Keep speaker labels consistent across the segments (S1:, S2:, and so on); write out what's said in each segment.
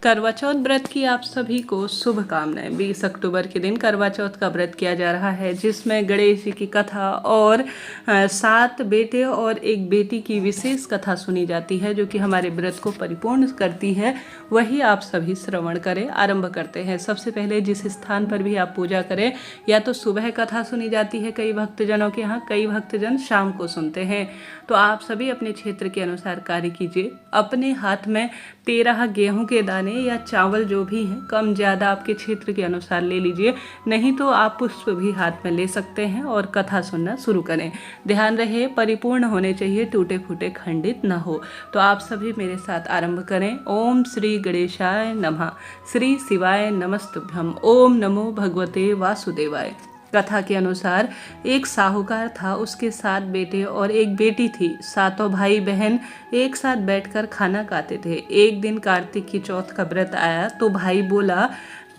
S1: करवा चौथ व्रत की आप सभी को शुभकामनाएं। 20 अक्टूबर के दिन करवा चौथ का व्रत किया जा रहा है, जिसमें गणेश जी की कथा और 7 बेटे और एक बेटी की विशेष कथा सुनी जाती है, जो कि हमारे व्रत को परिपूर्ण करती है। वही आप सभी श्रवण करें। आरंभ करते हैं। सबसे पहले जिस स्थान पर भी आप पूजा करें, या तो सुबह कथा सुनी जाती है कई भक्तजनों के यहाँ, कई भक्तजन शाम को सुनते हैं। तो आप सभी अपने क्षेत्र के अनुसार कार्य कीजिए। अपने हाथ में 13 गेहूं के दाने या चावल जो भी हैं, कम ज़्यादा आपके क्षेत्र के अनुसार ले लीजिए, नहीं तो आप पुष्प भी हाथ में ले सकते हैं और कथा सुनना शुरू करें। ध्यान रहे परिपूर्ण होने चाहिए, टूटे फूटे खंडित न हो। तो आप सभी मेरे साथ आरंभ करें। ओम श्री गणेशाय नमः, श्री शिवाय नमस्तुभ्यं, ओम नमो भगवते वासुदेवाय। कथा के अनुसार एक साहूकार था, उसके 7 बेटे और एक बेटी थी। 7 भाई बहन एक साथ बैठकर खाना खाते थे। एक दिन कार्तिक की चौथ का व्रत आया तो भाई बोला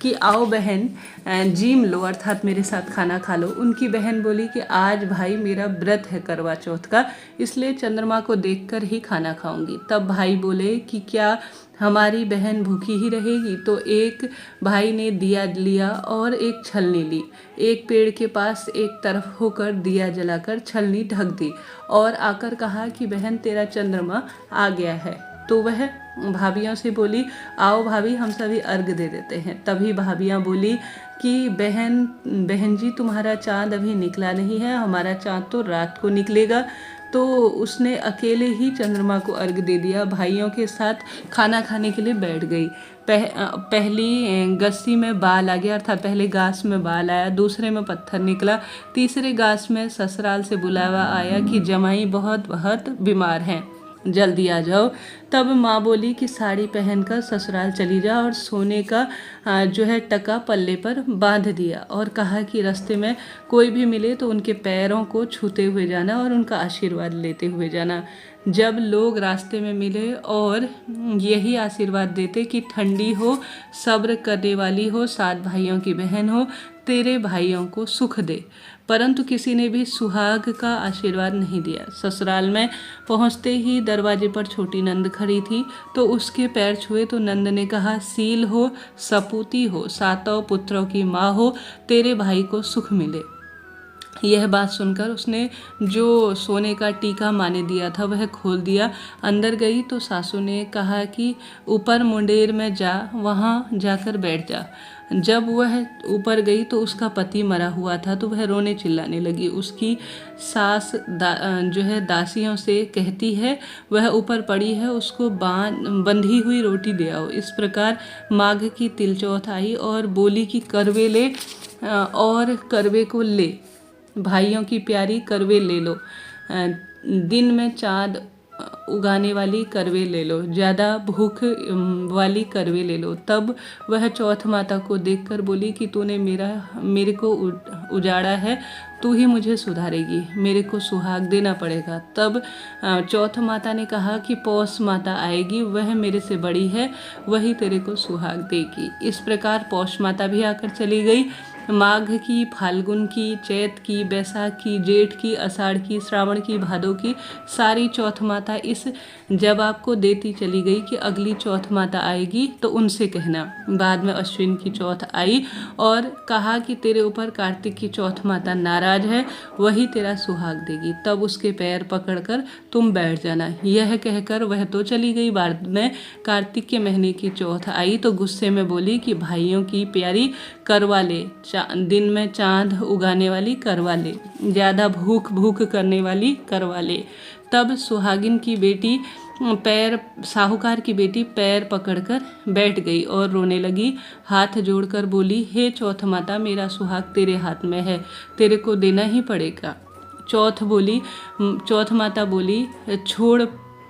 S1: कि आओ बहन जीम लो, अर्थात मेरे साथ खाना खा लो। उनकी बहन बोली कि आज भाई मेरा व्रत है करवा चौथ का, इसलिए चंद्रमा को देखकर ही खाना खाऊंगी। तब भाई बोले कि क्या हमारी बहन भूखी ही रहेगी? तो एक भाई ने दिया लिया और एक छलनी ली, एक पेड़ के पास एक तरफ होकर दिया जलाकर छलनी ढक दी और आकर कहा कि बहन तेरा चंद्रमा आ गया है। तो वह भाभियों से बोली आओ भाभी हम सभी अर्घ दे देते हैं। तभी भाभियाँ बोली कि बहन जी तुम्हारा चाँद अभी निकला नहीं है, हमारा चाँद तो रात को निकलेगा। तो उसने अकेले ही चंद्रमा को अर्घ दे दिया, भाइयों के साथ खाना खाने के लिए बैठ गई। पहली गस्सी में बाल आ गया, अर्थात पहले गास में बाल आया, दूसरे में पत्थर निकला, तीसरे गास में ससुराल से बुलावा आया कि जमाई बहुत बहुत बीमार हैं, जल्दी आ जाओ। तब माँ बोली कि साड़ी पहनकर ससुराल चली जा और सोने का जो है टका पल्ले पर बांध दिया और कहा कि रास्ते में कोई भी मिले तो उनके पैरों को छूते हुए जाना और उनका आशीर्वाद लेते हुए जाना। जब लोग रास्ते में मिले और यही आशीर्वाद देते कि ठंडी हो, सब्र करने वाली हो, 7 भाइयों की बहन हो, तेरे भाइयों को सुख दे, परंतु किसी ने भी सुहाग का आशीर्वाद नहीं दिया। ससुराल में पहुंचते ही दरवाजे पर छोटी नंद खड़ी थी, तो उसके पैर छुए तो नंद ने कहा सील हो, सपूती हो, 7 पुत्रों की माँ हो, तेरे भाई को सुख मिले। यह बात सुनकर उसने जो सोने का टीका माने दिया था वह खोल दिया। अंदर गई तो सासू ने कहा कि ऊपर मुंडेर में जा, वहाँ जाकर बैठ जा। जब वह ऊपर गई तो उसका पति मरा हुआ था, तो वह रोने चिल्लाने लगी। उसकी सास जो है दासियों से कहती है वह ऊपर पड़ी है, उसको बंधी हुई रोटी दे आओ। इस प्रकार माघ की तिलचौथ आई और बोली कि करवे ले और करवे को ले, भाइयों की प्यारी करवे ले लो, दिन में चाँद उगाने वाली करवे ले लो, ज़्यादा भूख वाली करवे ले लो। तब वह चौथ माता को देखकर बोली कि तूने मेरे को उजाड़ा है, तू ही मुझे सुधारेगी, मेरे को सुहाग देना पड़ेगा। तब चौथ माता ने कहा कि पौष माता आएगी, वह मेरे से बड़ी है, वही तेरे को सुहाग देगी। इस प्रकार पौष माता भी आकर चली गई। माघ की, फाल्गुन की, चैत की, बैसाख की, जेठ की, आषाढ़ की, श्रावण की, भादो की सारी चौथ माता इस जब आपको देती चली गई कि अगली चौथ माता आएगी तो उनसे कहना। बाद में अश्विन की चौथ आई और कहा कि तेरे ऊपर कार्तिक की चौथ माता नाराज है, वही तेरा सुहाग देगी, तब उसके पैर पकड़कर तुम बैठ जाना। यह कहकर वह तो चली गई। बाद में कार्तिक के महीने की चौथ आई तो गुस्से में बोली कि भाइयों की प्यारी करवा ले, दिन में चाँद उगाने वाली करवा ले, ज़्यादा भूख करने वाली करवा ले। तब सुहागिन की बेटी साहूकार की बेटी पैर पकड़कर बैठ गई और रोने लगी, हाथ जोड़कर बोली हे चौथ माता, मेरा सुहाग तेरे हाथ में है, तेरे को देना ही पड़ेगा। चौथ माता बोली छोड़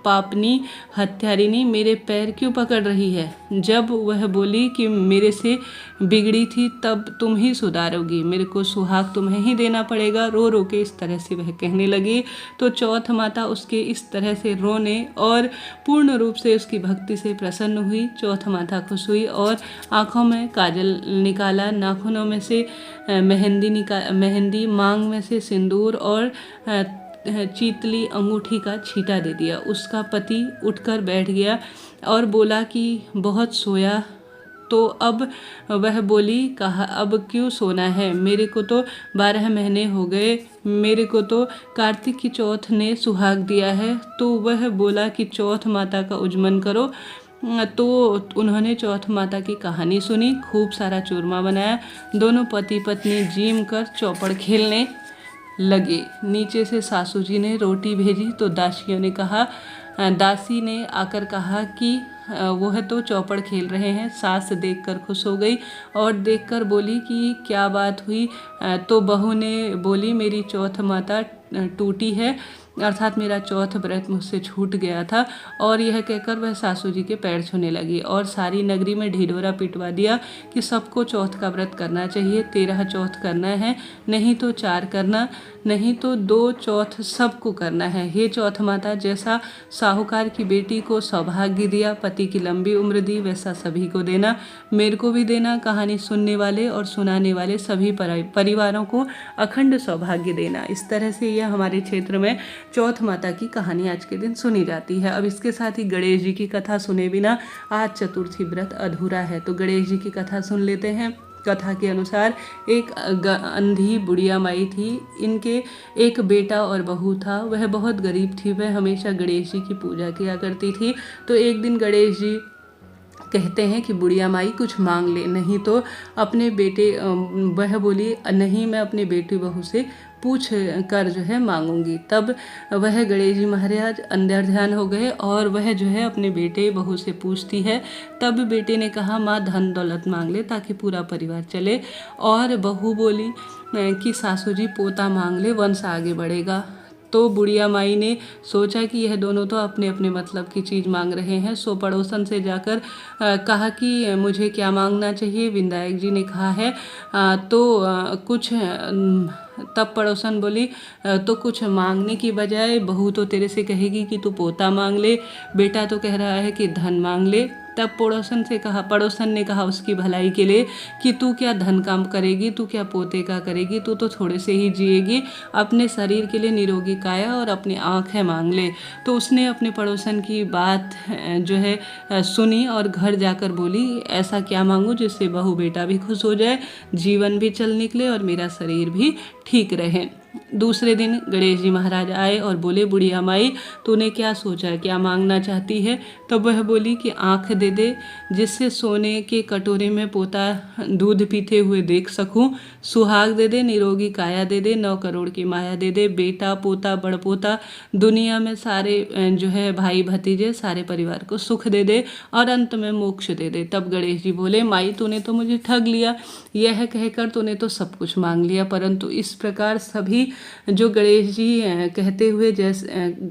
S1: पापनी हत्यारिनी, मेरे पैर क्यों पकड़ रही है? जब वह बोली कि मेरे से बिगड़ी थी तब तुम ही सुधारोगी, मेरे को सुहाग तुम्हें ही देना पड़ेगा, रो रो के इस तरह से वह कहने लगी। तो चौथ माता उसके इस तरह से रोने और पूर्ण रूप से उसकी भक्ति से प्रसन्न हुई। चौथ माता खुश हुई और आँखों में काजल निकाला, नाखूनों में से मेहंदी, मांग में से सिंदूर और चीतली अंगूठी का छींटा दे दिया। उसका पति उठकर बैठ गया और बोला कि बहुत सोया। तो अब वह बोली, कहा अब क्यों सोना है, मेरे को तो 12 महीने हो गए, मेरे को तो कार्तिक की चौथ ने सुहाग दिया है। तो वह बोला कि चौथ माता का उज्जमन करो। तो उन्होंने चौथ माता की कहानी सुनी, खूब सारा चूरमा बनाया। दोनों पति पत्नी जीम कर चौपड़ खेलने लगे। नीचे से सासू जी ने रोटी भेजी तो दासी ने आकर कहा कि वह तो चौपड़ खेल रहे हैं। सास देखकर खुश हो गई और देखकर बोली कि क्या बात हुई। तो बहू ने बोली, मेरी चौथ माता टूटी है, अर्थात मेरा चौथ व्रत मुझसे छूट गया था। और यह कहकर वह सासू जी के पैर छूने लगी और सारी नगरी में ढिढोरा पिटवा दिया कि सबको चौथ का व्रत करना चाहिए। 13 चौथ करना है, नहीं तो 4 करना, नहीं तो 2 चौथ सबको करना है। हे चौथ माता, जैसा साहूकार की बेटी को सौभाग्य दिया, पति की लंबी उम्र दी, वैसा सभी को देना, मेरे को भी देना। कहानी सुनने वाले और सुनाने वाले सभी परिवारों को अखंड सौभाग्य देना। इस तरह से यह हमारे क्षेत्र में चौथ माता की कहानी आज के दिन सुनी जाती है। अब इसके साथ ही गणेश जी की कथा सुने बिना आज चतुर्थी व्रत अधूरा है। तो गणेश जी की कथा सुन लेते हैं। कथा के अनुसार एक अंधी बुढ़िया माई थी। इनके एक बेटा और बहू था। वह बहुत गरीब थी। वह हमेशा गणेश जी की पूजा किया करती थी। तो एक दिन गणेश जी कहते हैं कि बुढ़िया माई कुछ मांग ले, नहीं तो अपने बेटे वह बोली, नहीं मैं अपने बेटी बहू से पूछ कर जो है मांगूंगी। तब वह गणेश जी महाराज अंदर ध्यान हो गए और वह जो है अपने बेटे बहू से पूछती है। तब बेटे ने कहा, माँ धन दौलत मांग ले ताकि पूरा परिवार चले। और बहू बोली कि सासू जी पोता मांग ले, वंश आगे बढ़ेगा। तो बुढ़िया माई ने सोचा कि यह दोनों तो अपने अपने मतलब की चीज़ मांग रहे हैं। सो पड़ोसन से जाकर कहा कि मुझे क्या मांगना चाहिए। विनायक जी ने कहा है कुछ तब पड़ोसन बोली, तो कुछ मांगने की बजाय बहू तो तेरे से कहेगी कि तू पोता मांग ले, बेटा तो कह रहा है कि धन मांग ले। तब पड़ोसन ने कहा उसकी भलाई के लिए कि तू क्या धन काम करेगी, तू क्या पोते का करेगी, तू तो थोड़े से ही जिएगी, अपने शरीर के लिए निरोगी काया और अपनी आँखें मांग ले। तो उसने अपने पड़ोसन की बात जो है सुनी और घर जाकर बोली, ऐसा क्या मांगूं जिससे बहू बेटा भी खुश हो जाए, जीवन भी चल निकले और मेरा शरीर भी ठीक रहे। दूसरे दिन गणेश जी महाराज आए और बोले, बुढ़िया माई तूने क्या सोचा, क्या मांगना चाहती है। तब वह बोली कि आँख दे दे जिससे सोने के कटोरे में पोता दूध पीते हुए देख सकूं, सुहाग दे दे, निरोगी काया दे दे, 9 करोड़ की माया दे दे, बेटा पोता बड़पोता दुनिया में सारे जो है भाई भतीजे सारे परिवार को सुख दे दे और अंत में मोक्ष दे दे। तब गणेश जी बोले, माई तूने तो मुझे ठग लिया, यह कहकर तूने तो सब कुछ मांग लिया। परंतु इस प्रकार सभी जो गणेश जी कहते हुए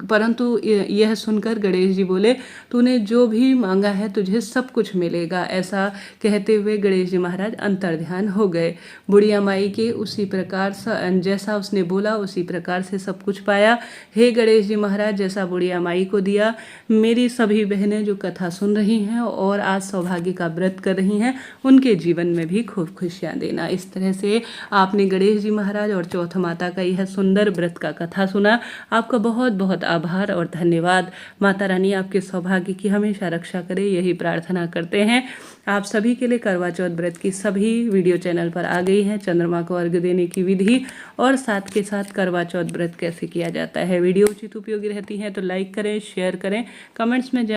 S1: परंतु यह सुनकर गणेश जी बोले, तूने जो भी मांगा है तुझे सब कुछ मिलेगा। ऐसा कहते हुए गणेश जी महाराज अंतर्ध्यान हो गए। बुढ़िया माई के उसी प्रकार जैसा उसने बोला उसी प्रकार से सब कुछ पाया। हे गणेश जी महाराज, जैसा बुढ़िया माई को दिया, मेरी सभी बहनें जो कथा सुन रही हैं और आज सौभाग्य का व्रत कर रही हैं, उनके जीवन में भी खूब खुशियाँ देना। इस तरह से आपने गणेश जी महाराज और चौथ माता का यह सुंदर व्रत का कथा सुना। आपका बहुत बहुत आभार और धन्यवाद। माता रानी आपके सौभाग्य की हमेशा रक्षा करे, यही प्रार्थना करते हैं। आप सभी के लिए करवा चौथ व्रत की सभी वीडियो चैनल पर आ गई हैं। चंद्रमा को अर्घ्य देने की विधि और साथ के साथ करवा चौथ व्रत कैसे किया जाता है। वीडियो उचित उपयोगी रहती है तो लाइक करें, शेयर करें, कमेंट्स में